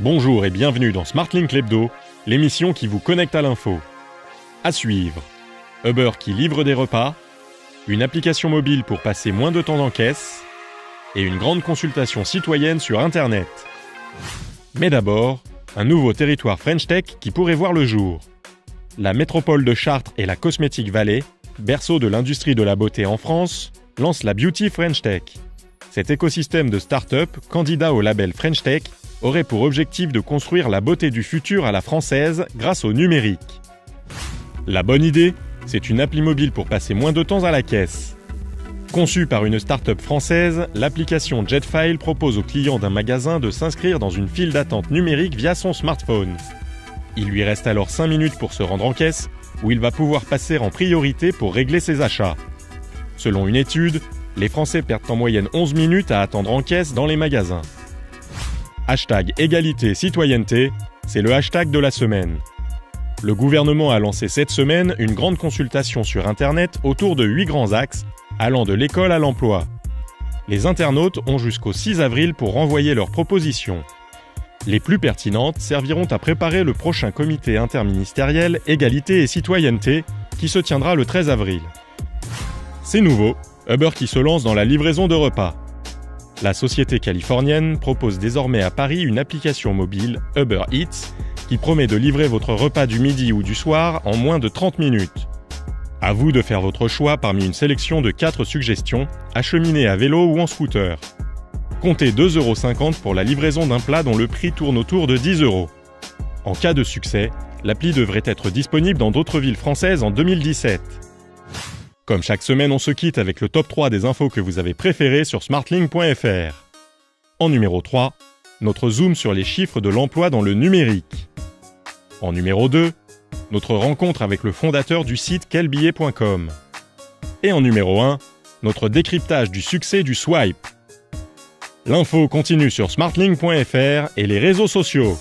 Bonjour et bienvenue dans SmartLink l'Hebdo, l'émission qui vous connecte à l'info. À suivre, Uber qui livre des repas, une application mobile pour passer moins de temps en caisse et une grande consultation citoyenne sur Internet. Mais d'abord, un nouveau territoire French Tech qui pourrait voir le jour. La métropole de Chartres et la Cosmetic Valley, berceau de l'industrie de la beauté en France, lance la Beauty French Tech. Cet écosystème de start-up, candidat au label French Tech, aurait pour objectif de construire la beauté du futur à la française grâce au numérique. La bonne idée, c'est une appli mobile pour passer moins de temps à la caisse. Conçue par une start-up française, l'application Jetfile propose aux clients d'un magasin de s'inscrire dans une file d'attente numérique via son smartphone. Il lui reste alors 5 minutes pour se rendre en caisse, où il va pouvoir passer en priorité pour régler ses achats. Selon une étude, les Français perdent en moyenne 11 minutes à attendre en caisse dans les magasins. Hashtag égalité citoyenneté, c'est le hashtag de la semaine. Le gouvernement a lancé cette semaine une grande consultation sur Internet autour de 8 grands axes, allant de l'école à l'emploi. Les internautes ont jusqu'au 6 avril pour renvoyer leurs propositions. Les plus pertinentes serviront à préparer le prochain comité interministériel Égalité et citoyenneté qui se tiendra le 13 avril. C'est nouveau, Uber qui se lance dans la livraison de repas. La société californienne propose désormais à Paris une application mobile, Uber Eats, qui promet de livrer votre repas du midi ou du soir en moins de 30 minutes. À vous de faire votre choix parmi une sélection de 4 suggestions, acheminées à vélo ou en scooter. Comptez 2,50 € pour la livraison d'un plat dont le prix tourne autour de 10 €. En cas de succès, l'appli devrait être disponible dans d'autres villes françaises en 2017. Comme chaque semaine, on se quitte avec le top 3 des infos que vous avez préférées sur smartlink.fr. En numéro 3, notre zoom sur les chiffres de l'emploi dans le numérique. En numéro 2, notre rencontre avec le fondateur du site quelbillet.com. Et en numéro 1, notre décryptage du succès du swipe. L'info continue sur smartlink.fr et les réseaux sociaux.